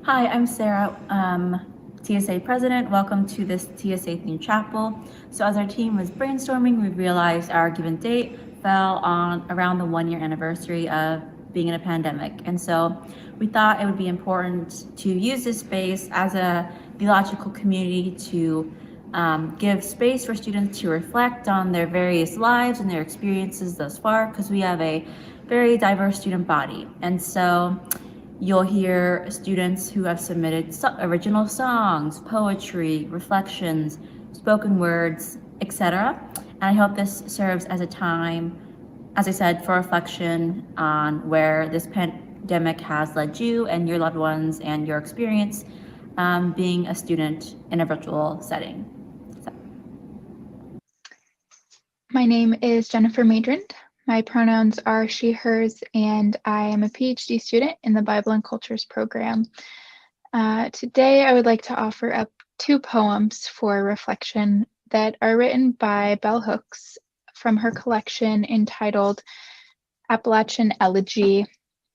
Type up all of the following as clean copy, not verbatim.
Hi, I'm Sarah, TSA President. Welcome to this TSA themed chapel. So as our team was brainstorming, we realized our given date fell on around the 1 year anniversary of being in a pandemic. And so we thought it would be important to use this space as a theological community to give space for students to reflect on their various lives and their experiences thus far, because we have a very diverse student body. And so you'll hear students who have submitted original songs, poetry, reflections, spoken words, etc. And I hope this serves as a time, as I said, for reflection on where this pandemic has led you and your loved ones and your experience being a student in a virtual setting. So. My name is Jennifer Madrand. My pronouns are she, hers, and I am a PhD student in the Bible and Cultures program. Today, I would like to offer up two poems for reflection that are written by Bell Hooks from her collection entitled Appalachian Elegy,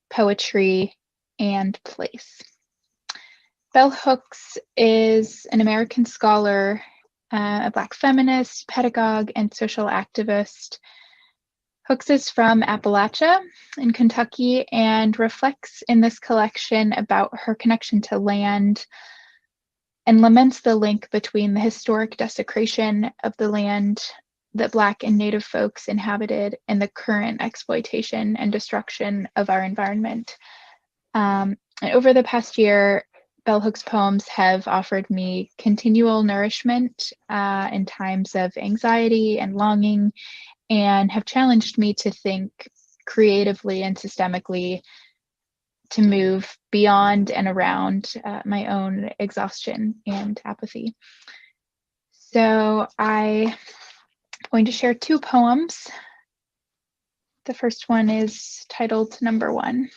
Poetry, and Place. Bell Hooks is an American scholar, a Black feminist, pedagogue, and social activist. Hooks is from Appalachia in Kentucky and reflects in this collection about her connection to land and laments the link between the historic desecration of the land that Black and Native folks inhabited and the current exploitation and destruction of our environment. And over the past year, Bell Hooks' poems have offered me continual nourishment in times of anxiety and longing, and have challenged me to think creatively and systemically, to move beyond and around my own exhaustion and apathy. So I'm going to share two poems. The first one is titled Number One.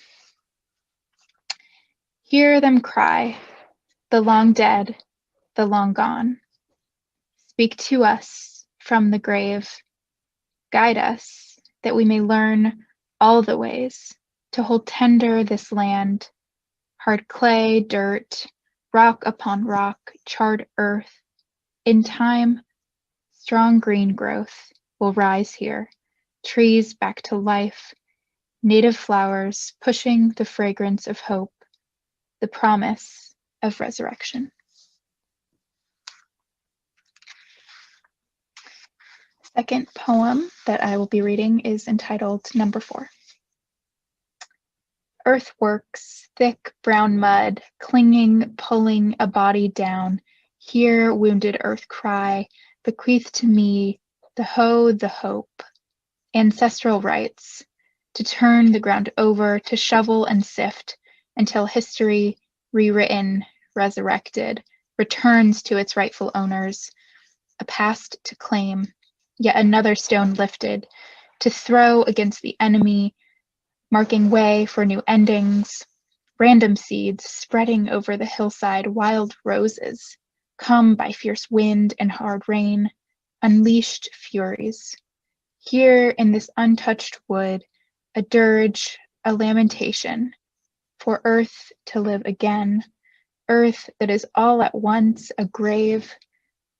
Hear them cry, the long dead, the long gone. Speak to us from the grave. Guide us, that we may learn all the ways to hold tender this land, hard clay, dirt, rock upon rock, charred earth. In time, strong green growth will rise here, trees back to life, native flowers pushing the fragrance of hope, the promise of resurrection. Second poem that I will be reading is entitled Number Four. Earthworks, thick brown mud, clinging, pulling a body down. Hear wounded earth cry, bequeath to me the hoe, the hope. Ancestral rites, to turn the ground over, to shovel and sift, until history, rewritten, resurrected, returns to its rightful owners, a past to claim, yet another stone lifted, to throw against the enemy, marking way for new endings, random seeds spreading over the hillside, wild roses, come by fierce wind and hard rain, unleashed furies. Here in this untouched wood, a dirge, a lamentation, for earth to live again, earth that is all at once a grave,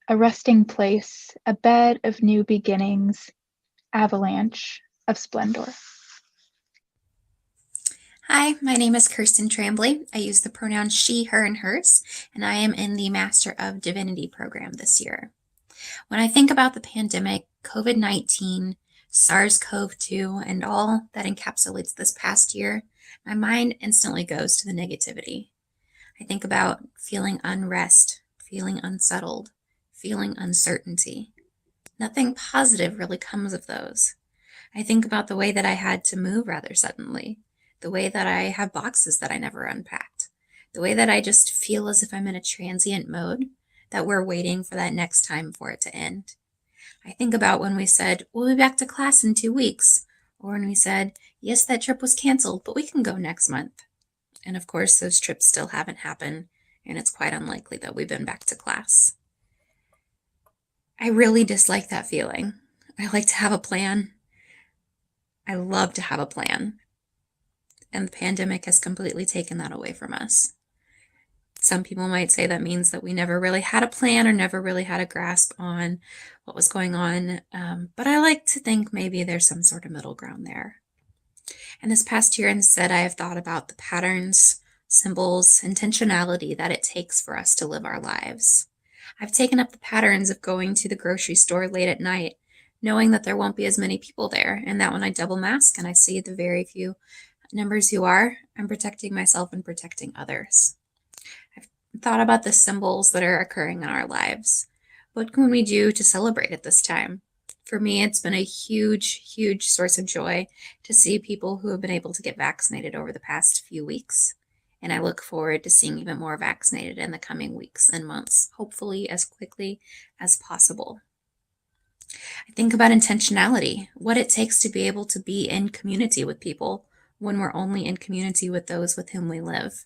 a resting place, a bed of new beginnings, avalanche of splendor. Hi, my name is Kirsten Tremblay. I use the pronouns she, her, and hers, and I am in the Master of Divinity program this year. When I think about the pandemic, COVID-19, SARS-CoV-2, and all that encapsulates this past year, my mind instantly goes to the negativity. I think about feeling unrest, feeling unsettled, feeling uncertainty. Nothing positive really comes of those. I think about the way that I had to move rather suddenly, the way that I have boxes that I never unpacked, the way that I just feel as if I'm in a transient mode, that we're waiting for that next time for it to end. I think about when we said, we'll be back to class in 2 weeks, or when we said, yes, that trip was canceled, but we can go next month. And of course, those trips still haven't happened, and it's quite unlikely that we've been back to class. I really dislike that feeling. I like to have a plan. I love to have a plan. And the pandemic has completely taken that away from us. Some people might say that means that we never really had a plan or never really had a grasp on what was going on. But I like to think maybe there's some sort of middle ground there. And this past year, instead, I have thought about the patterns, symbols, intentionality that it takes for us to live our lives. I've taken up the patterns of going to the grocery store late at night, knowing that there won't be as many people there, and that when I double mask and I see the very few numbers who are, I'm protecting myself and protecting others. I've thought about the symbols that are occurring in our lives. What can we do to celebrate at this time? For me, it's been a huge, huge source of joy to see people who have been able to get vaccinated over the past few weeks. And I look forward to seeing even more vaccinated in the coming weeks and months, hopefully as quickly as possible. I think about intentionality, what it takes to be able to be in community with people when we're only in community with those with whom we live.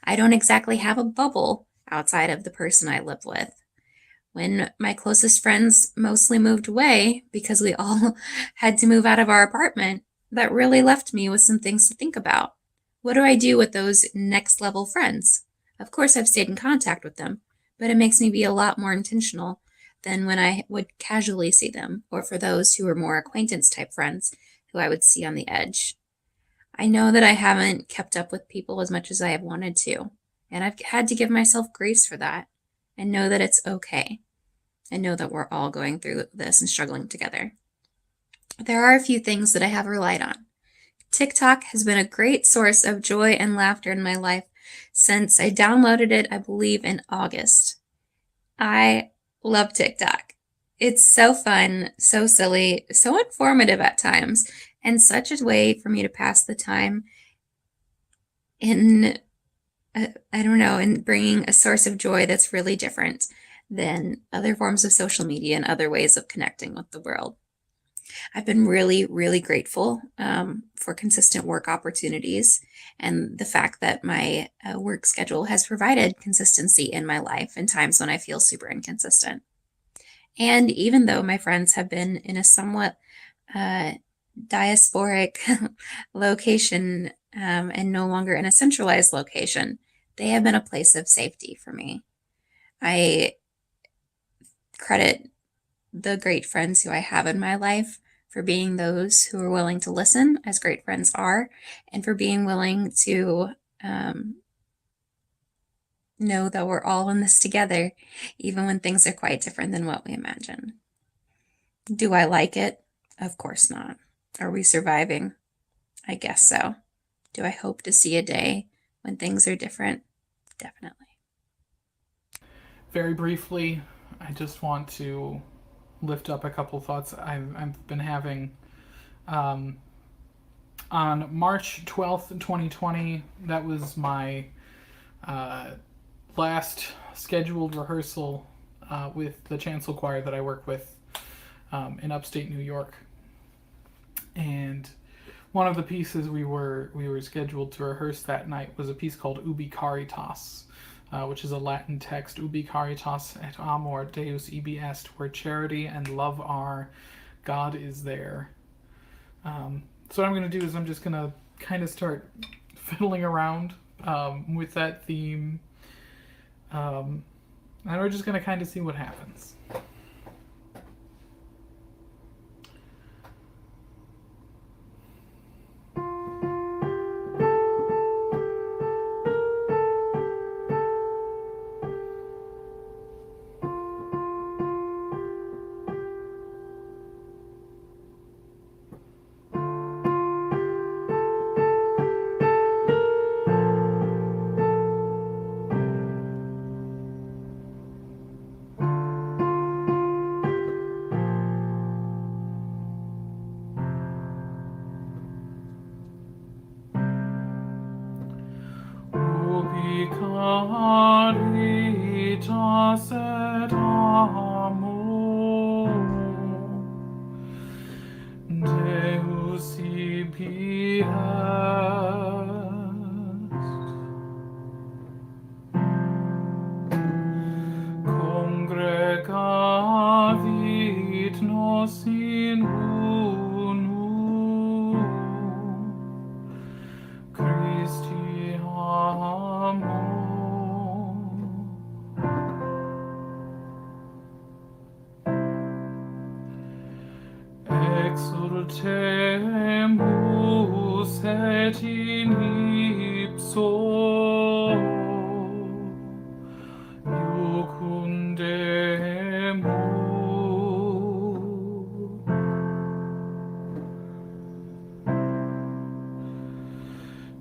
I don't exactly have a bubble outside of the person I live with. When my closest friends mostly moved away because we all had to move out of our apartment, that really left me with some things to think about. What do I do with those next level friends? Of course, I've stayed in contact with them, but it makes me be a lot more intentional than when I would casually see them, or for those who are more acquaintance type friends who I would see on the edge. I know that I haven't kept up with people as much as I have wanted to, and I've had to give myself grace for that and know that it's okay. And know that we're all going through this and struggling together. There are a few things that I have relied on. TikTok has been a great source of joy and laughter in my life since I downloaded it, I believe, in August. I love TikTok. It's so fun, so silly, so informative at times, and such a way for me to pass the time in, in bringing a source of joy that's really different than other forms of social media and other ways of connecting with the world. I've been really, really grateful for consistent work opportunities and the fact that my work schedule has provided consistency in my life in times when I feel super inconsistent. And even though my friends have been in a somewhat diasporic location and no longer in a centralized location, they have been a place of safety for me. I credit the great friends who I have in my life for being those who are willing to listen, as great friends are, and for being willing to know that we're all in this together, even when things are quite different than what we imagine. Do I like it? Of course not. Are we surviving? I guess so. Do I hope to see a day when things are different? Definitely. Very briefly, I just want to lift up a couple thoughts I've been having. On March 12th, 2020, that was my last scheduled rehearsal with the chancel choir that I work with in upstate New York. And one of the pieces we were scheduled to rehearse that night was a piece called Ubi Caritas, which is a Latin text, Ubi Caritas et amor Deus ibi est, where charity and love are, God is there. So what I'm going to do is I'm just going to kind of start fiddling around with that theme, and we're just going to kind of see what happens. Caritas et amor Deus ibi est, congregavit nos in uno Christi amor. exultemus et in ipso iucundemus.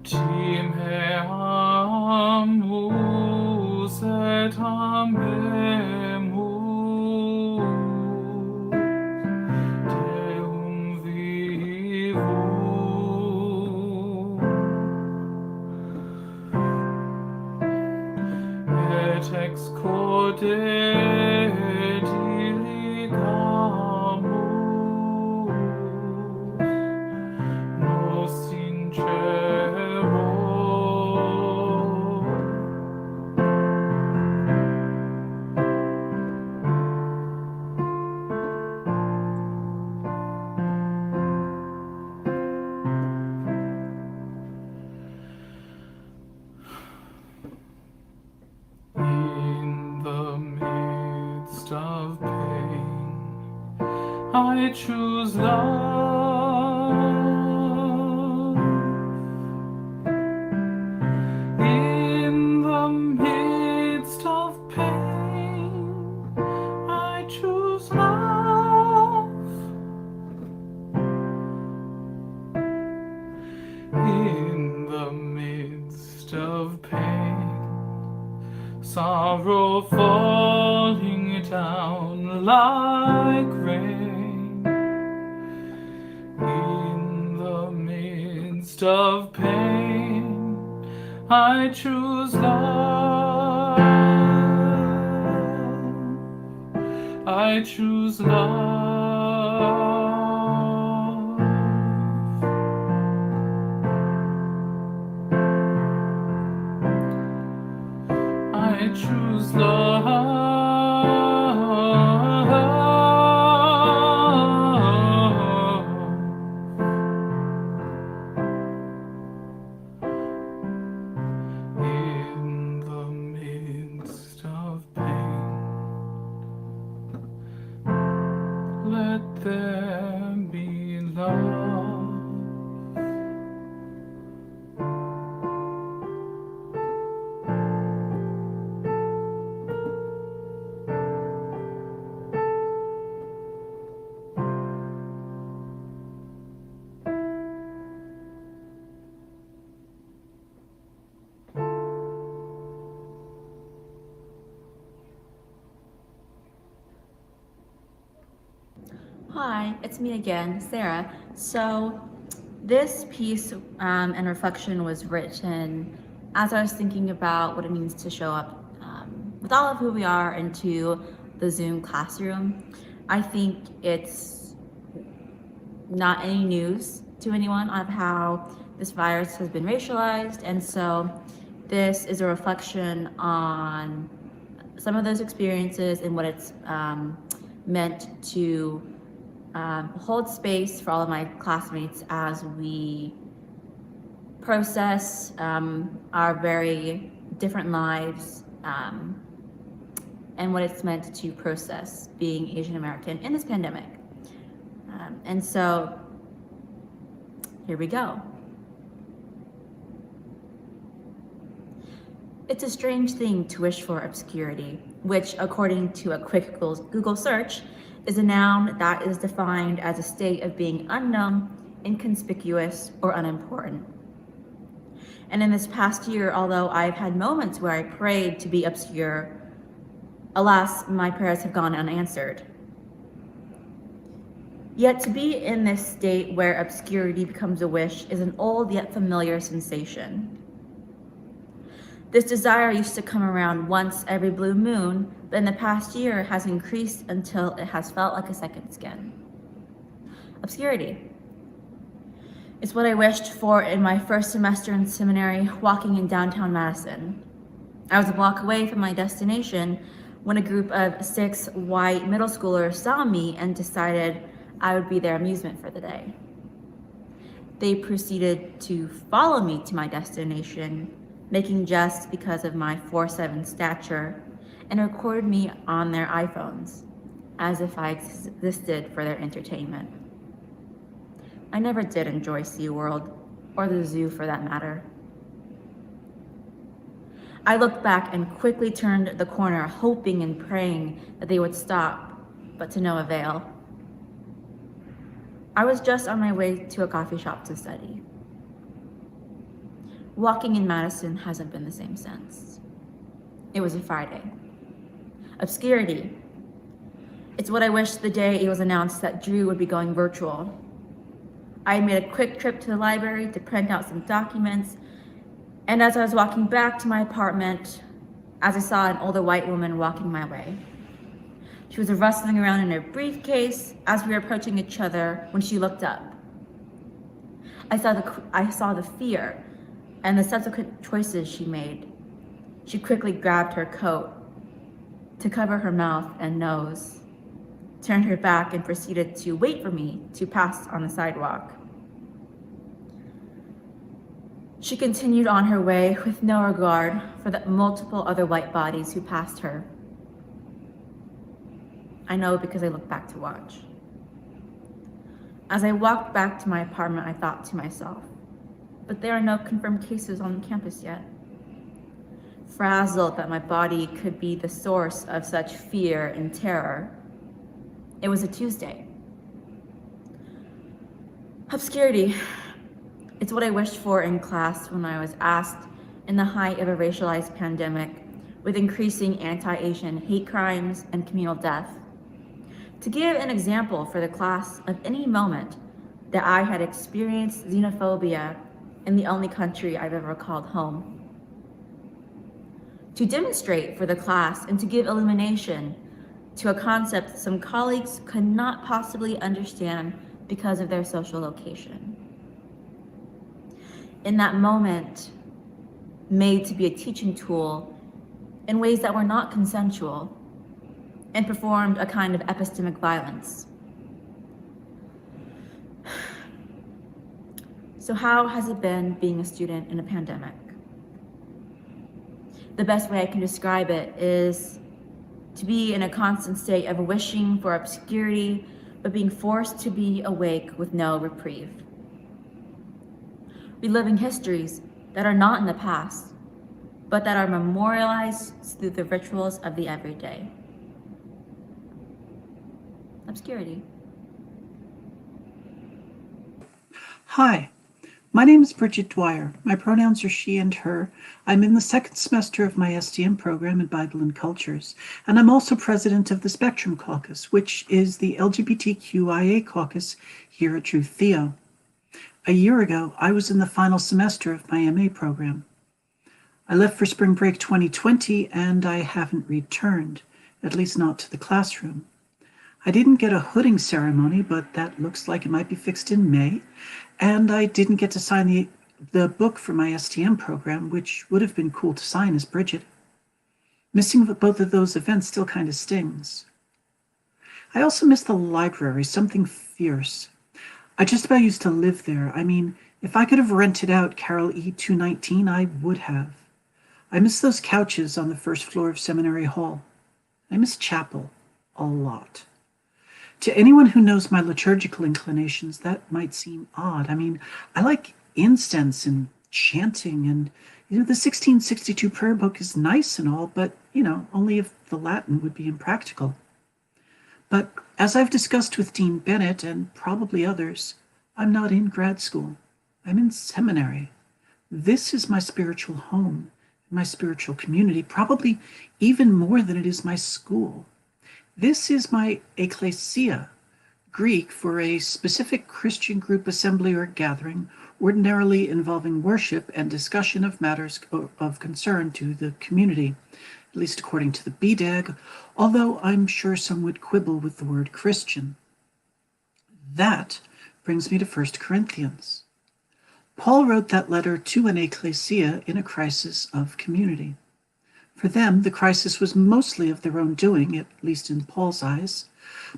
Timeamus et amemus Deum vivum et ex corde diligamus nos sincero. In the midst of pain, I choose love. In the midst of pain, I choose love. In the midst of pain, sorrow falling down like rain. In the midst of pain, I choose love. I choose love. I choose love. In the midst of pain, let there be love. Hi, it's me again, Sarah. So this piece and reflection was written as I was thinking about what it means to show up with all of who we are into the Zoom classroom. I think it's not any news to anyone of how this virus has been racialized, and so this is a reflection on some of those experiences and what it's meant to hold space for all of my classmates as we process our very different lives and what it's meant to process being Asian American in this pandemic. And so here we go. It's a strange thing to wish for obscurity, which, according to a quick Google search, is a noun that is defined as a state of being unknown, inconspicuous, or unimportant. And in this past year, although I've had moments where I prayed to be obscure, alas, my prayers have gone unanswered. Yet to be in this state where obscurity becomes a wish is an old yet familiar sensation. This desire used to come around once every blue moon, but in the past year has increased until it has felt like a second skin. Obscurity. It's what I wished for in my first semester in seminary, walking in downtown Madison. I was a block away from my destination when a group of 6 white middle schoolers saw me and decided I would be their amusement for the day. They proceeded to follow me to my destination, making jests because of my 4'7" stature, and recorded me on their iPhones, as if I existed for their entertainment. I never did enjoy SeaWorld, or the zoo for that matter. I looked back and quickly turned the corner, hoping and praying that they would stop, but to no avail. I was just on my way to a coffee shop to study. Walking in Madison hasn't been the same since. It was a Friday. Obscurity. It's what I wish the day it was announced that Drew would be going virtual. I made a quick trip to the library to print out some documents, and as I was walking back to my apartment, as I saw an older white woman walking my way. She was rustling around in her briefcase as we were approaching each other when she looked up. I saw the fear and the subsequent choices she made. She quickly grabbed her coat to cover her mouth and nose, turned her back and proceeded to wait for me to pass on the sidewalk. She continued on her way with no regard for the multiple other white bodies who passed her. I know because I looked back to watch. As I walked back to my apartment, I thought to myself, but there are no confirmed cases on campus yet. Frazzled that my body could be the source of such fear and terror, it was a Tuesday. Obscurity. It's what I wished for in class when I was asked, in the height of a racialized pandemic, with increasing anti-Asian hate crimes and communal death, to give an example for the class of any moment that I had experienced xenophobia in the only country I've ever called home. To demonstrate for the class and to give illumination to a concept some colleagues could not possibly understand because of their social location. In that moment, made to be a teaching tool in ways that were not consensual and performed a kind of epistemic violence. So how has it been being a student in a pandemic? The best way I can describe it is to be in a constant state of wishing for obscurity, but being forced to be awake with no reprieve. Reliving histories that are not in the past, but that are memorialized through the rituals of the everyday. Obscurity. Hi, my name is Bridget Dwyer. My pronouns are she and her. I'm in the second semester of my STM program in Bible and Cultures, and I'm also president of the Spectrum Caucus, which is the LGBTQIA caucus here at True Theo. A year ago, I was in the final semester of my MA program. I left for spring break 2020, and I haven't returned, at least not to the classroom. I didn't get a hooding ceremony, but that looks like it might be fixed in May. And I didn't get to sign the book for my STM program, which would have been cool to sign as Bridget. Missing both of those events still kind of stings. I also miss the library, something fierce. I just about used to live there. I mean, if I could have rented out Carol E. 219, I would have. I miss those couches on the first floor of Seminary Hall. I miss chapel a lot. To anyone who knows my liturgical inclinations, that might seem odd. I mean, I like incense and chanting, and the 1662 prayer book is nice and all, but only if the Latin would be impractical. But as I've discussed with Dean Bennett and probably others, I'm not in grad school. I'm in seminary. This is my spiritual home, my spiritual community, probably even more than it is my school. This is my ecclesia, Greek for a specific Christian group assembly or gathering, ordinarily involving worship and discussion of matters of concern to the community, at least according to the BDAG, although I'm sure some would quibble with the word Christian. That brings me to 1 Corinthians. Paul wrote that letter to an ecclesia in a crisis of community. For them, the crisis was mostly of their own doing, at least in Paul's eyes.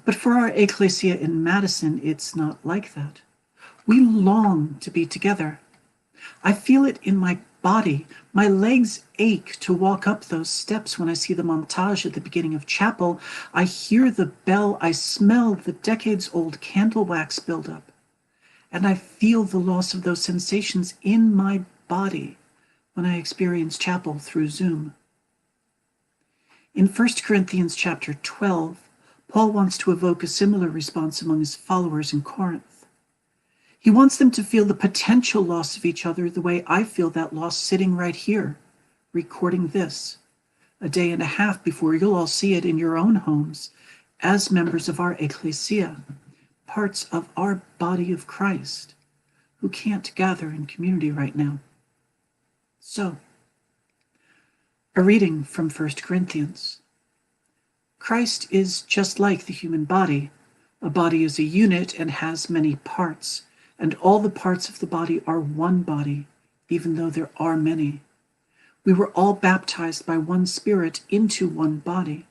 But for our ecclesia in Madison, it's not like that. We long to be together. I feel it in my body. My legs ache to walk up those steps when I see the montage at the beginning of chapel. I hear the bell. I smell the decades-old candle wax buildup. and I feel the loss of those sensations in my body when I experience chapel through Zoom. In 1 Corinthians chapter 12, Paul wants to evoke a similar response among his followers in Corinth. He wants them to feel the potential loss of each other the way I feel that loss sitting right here, recording this, a day and a half before you'll all see it in your own homes as members of our ecclesia, parts of our body of Christ, who can't gather in community right now. So, a reading from 1 Corinthians. Christ is just like the human body. A body is a unit and has many parts, and all the parts of the body are one body, even though there are many. We were all baptized by one Spirit into one body,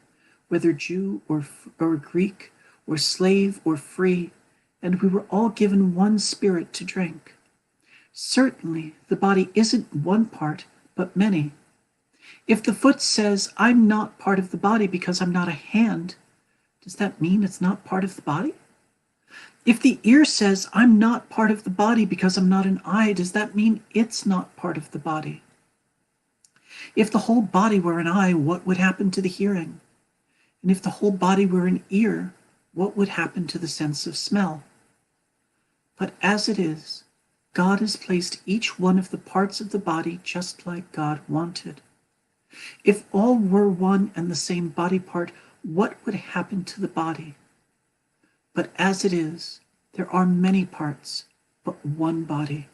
whether Jew or Greek, or slave or free, and we were all given one Spirit to drink. Certainly, the body isn't one part, but many. If the foot says, I'm not part of the body because I'm not a hand, does that mean it's not part of the body? If the ear says, I'm not part of the body because I'm not an eye, does that mean it's not part of the body? If the whole body were an eye, what would happen to the hearing? And if the whole body were an ear, what would happen to the sense of smell? But as it is, God has placed each one of the parts of the body just like God wanted. If all were one and the same body part, what would happen to the body? But as it is, there are many parts, but one body.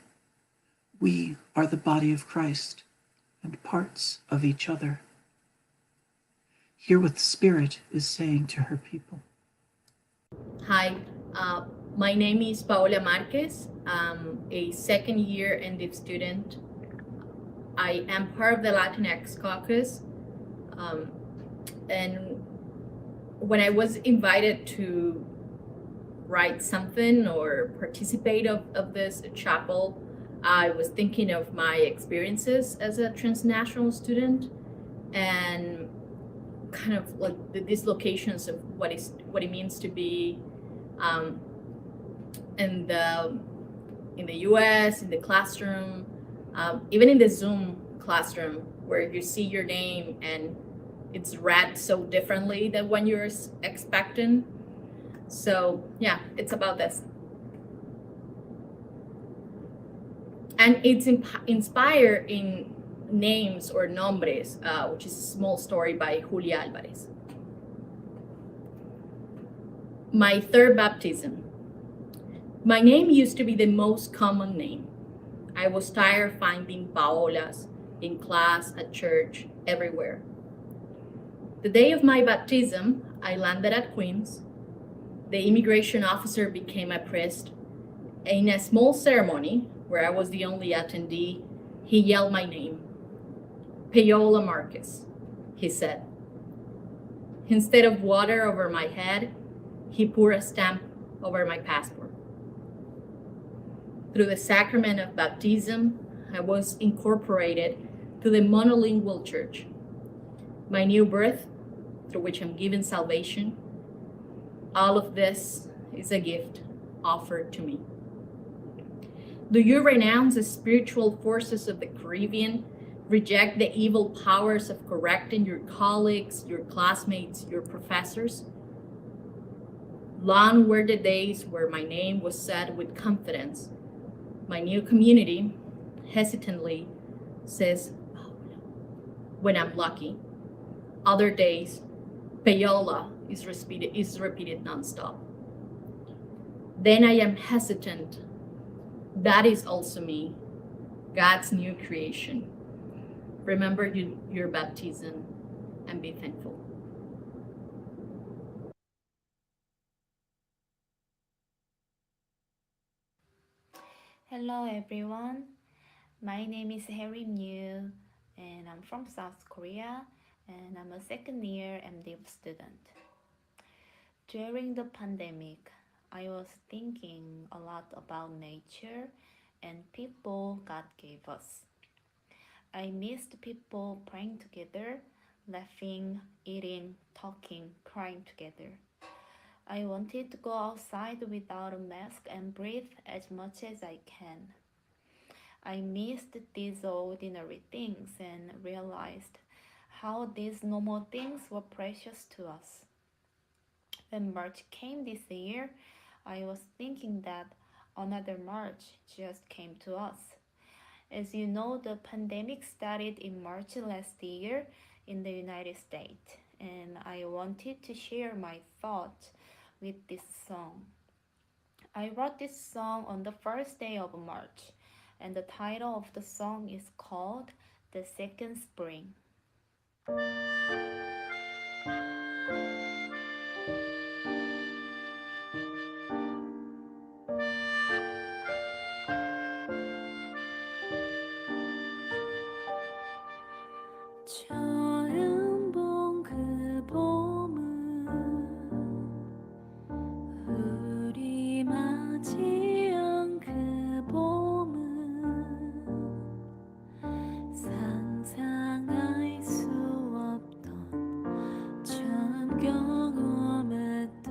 We are the body of Christ and parts of each other. Hear what the Spirit is saying to her people. Hi, my name is Paola Marquez. I'm a second-year NDIV student. I am part of the Latinx caucus. And when I was invited to write something or participate of this chapel, I was thinking of my experiences as a transnational student and kind of like the dislocations of what it means to be in the U.S., in the classroom, even in the Zoom classroom, where you see your name and it's read so differently than when you're expecting. So yeah, it's about this. And it's inspired in names or nombres, which is a small story by Julia Alvarez. My third baptism. My name used to be the most common name. I was tired of finding Paolas in class, at church, everywhere. The day of my baptism, I landed at Queens. The immigration officer became a priest. In a small ceremony, where I was the only attendee, he yelled my name. Paola Marquez, he said. Instead of water over my head, he poured a stamp over my passport. Through the sacrament of baptism, I was incorporated to the monolingual church. My new birth, through which I'm given salvation, all of this is a gift offered to me. Do you renounce the spiritual forces of the Caribbean, reject the evil powers of correcting your colleagues, your classmates, your professors? Long were the days where my name was said with confidence. My new community hesitantly says, when I'm lucky. Other days, Paola is repeated nonstop. Then I am hesitant. That is also me, God's new creation. Remember your baptism and be thankful. Hello everyone, my name is Harry Mu and I'm from South Korea and I'm a second year MDiv student. During the pandemic, I was thinking a lot about nature and people God gave us. I missed people praying together, laughing, eating, talking, crying together. I wanted to go outside without a mask and breathe as much as I can. I missed these ordinary things and realized how these normal things were precious to us. When March came this year, I was thinking that another March just came to us. As you know, the pandemic started in March last year in the United States, and I wanted to share my thoughts with this song. I wrote this song on the first day of March, and the title of the song is called The Second Spring. 처음 본 그 봄은 우리 맞이한 그 봄은 상상할 수 없던 처음 경험했던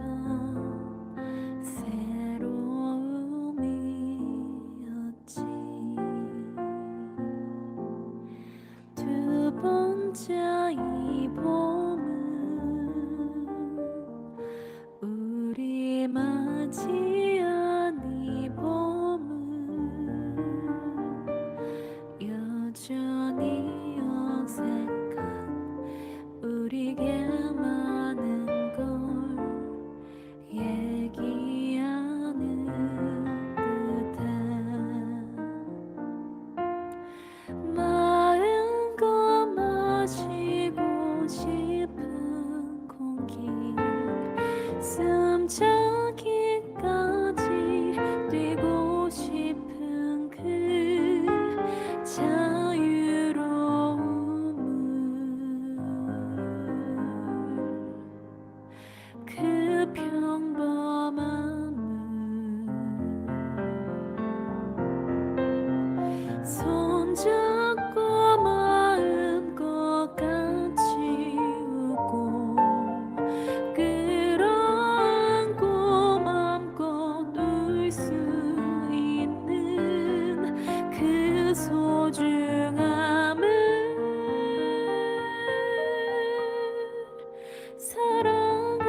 새로움이었지. 두 번째 이 봄은 우리 맞이한 이 봄은 여전히 어색한 우리에게 많은 걸 얘기하는 듯해. 마음껏 마시고 싶은 공기 숨차기까지 뛰고 싶은 그 자유로움을 그 평범함을 손잡고 마음껏 같이 웃고 끌어안고 맘껏 울 수 있는 그 소중함을 사랑하는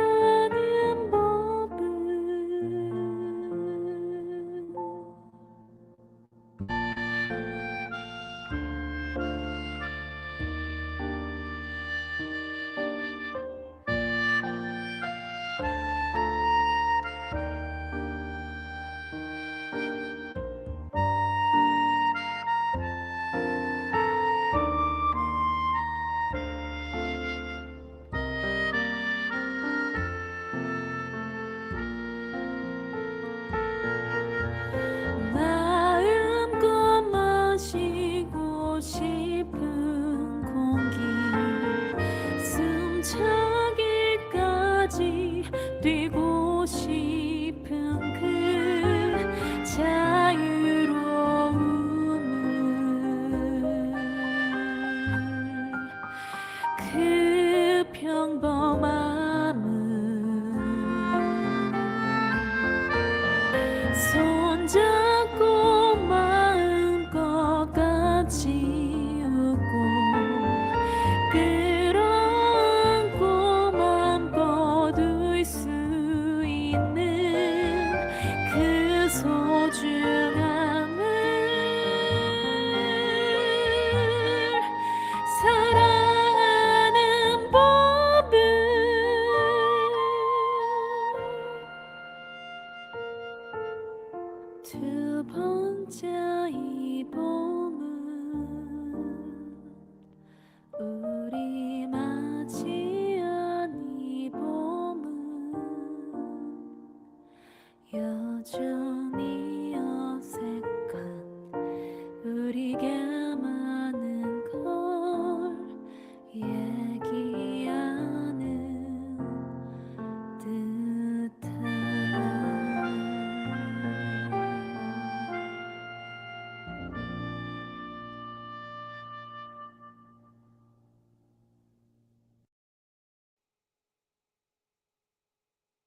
법을 마음껏 마시고 싶은 공기 숨차기까지 뛰고 싶은 그 자유로움을 그 평범함을 손잡고 마음껏 같이 웃고 끌어안고 맘껏 울 수 있는 그 소중함을 사랑하는 법을 두 번째 이 봄